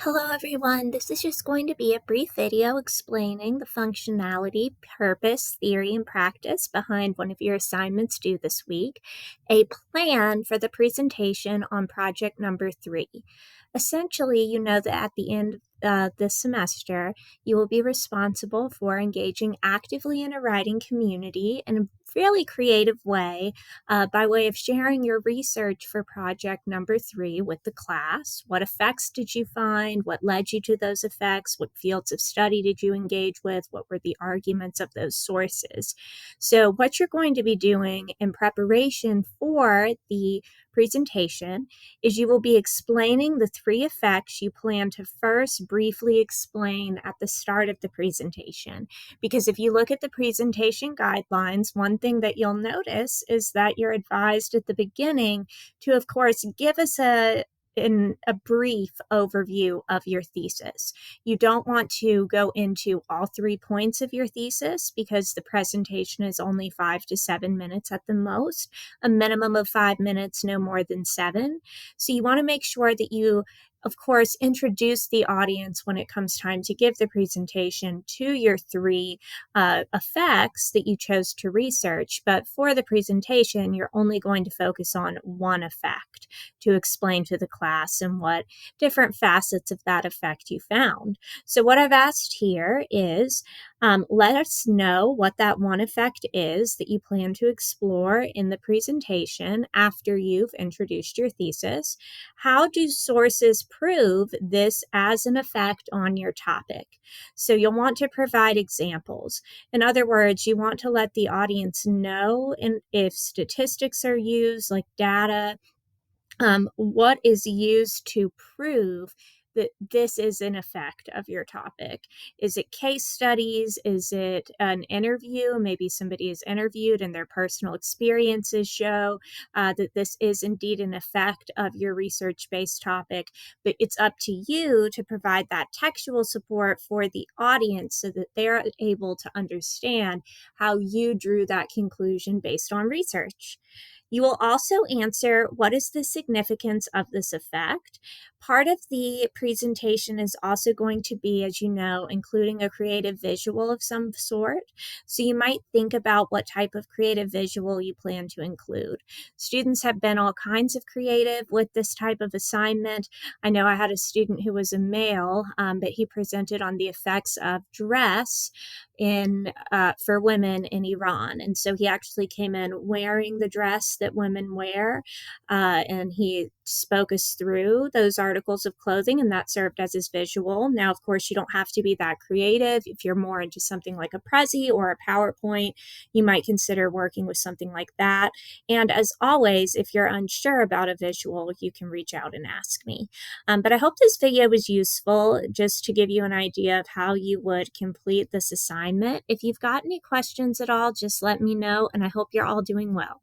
Hello everyone, this is just going to be a brief video explaining the functionality, purpose, theory, and practice behind one of your assignments due this week, a plan for the presentation on project number 3. Essentially, you know that at the end of this semester, you will be responsible for engaging actively in a writing community in a fairly creative way by way of sharing your research for project number 3 with the class. What effects did you find? What led you to those effects? What fields of study did you engage with? What were the arguments of those sources? So what you're going to be doing in preparation for the presentation is you will be explaining the 3 effects you plan to first briefly explain at the start of the presentation. Because if you look at the presentation guidelines, one thing that you'll notice is that you're advised at the beginning to, of course, give us in a brief overview of your thesis. You don't want to go into all 3 points of your thesis because the presentation is only 5 to 7 minutes at the most, a minimum of 5 minutes, no more than 7. So you want to make sure that you, of course, introduce the audience when it comes time to give the presentation to your 3 effects that you chose to research. But for the presentation, you're only going to focus on one effect to explain to the class and what different facets of that effect you found. So what I've asked here is let us know what that one effect is that you plan to explore in the presentation after you've introduced your thesis. How do sources prove this as an effect on your topic? So you'll want to provide examples. In other words, you want to let the audience know if statistics are used, like data, what is used to prove that this is an effect of your topic. Is it case studies? Is it an interview? Maybe somebody is interviewed and their personal experiences show that this is indeed an effect of your research-based topic, but it's up to you to provide that textual support for the audience so that they're able to understand how you drew that conclusion based on research. You will also answer, what is the significance of this effect? Part of the presentation is also going to be, as you know, including a creative visual of some sort. So you might think about what type of creative visual you plan to include. Students have been all kinds of creative with this type of assignment. I know I had a student who was a male, but he presented on the effects of dress for women in Iran. And so he actually came in wearing the dress that women wear, and he spoke us through those articles of clothing, and that served as his visual. Now, of course, you don't have to be that creative. If you're more into something like a Prezi or a PowerPoint, you might consider working with something like that. And as always, if you're unsure about a visual, you can reach out and ask me. But I hope this video was useful just to give you an idea of how you would complete this assignment. If you've got any questions at all, just let me know, and I hope you're all doing well.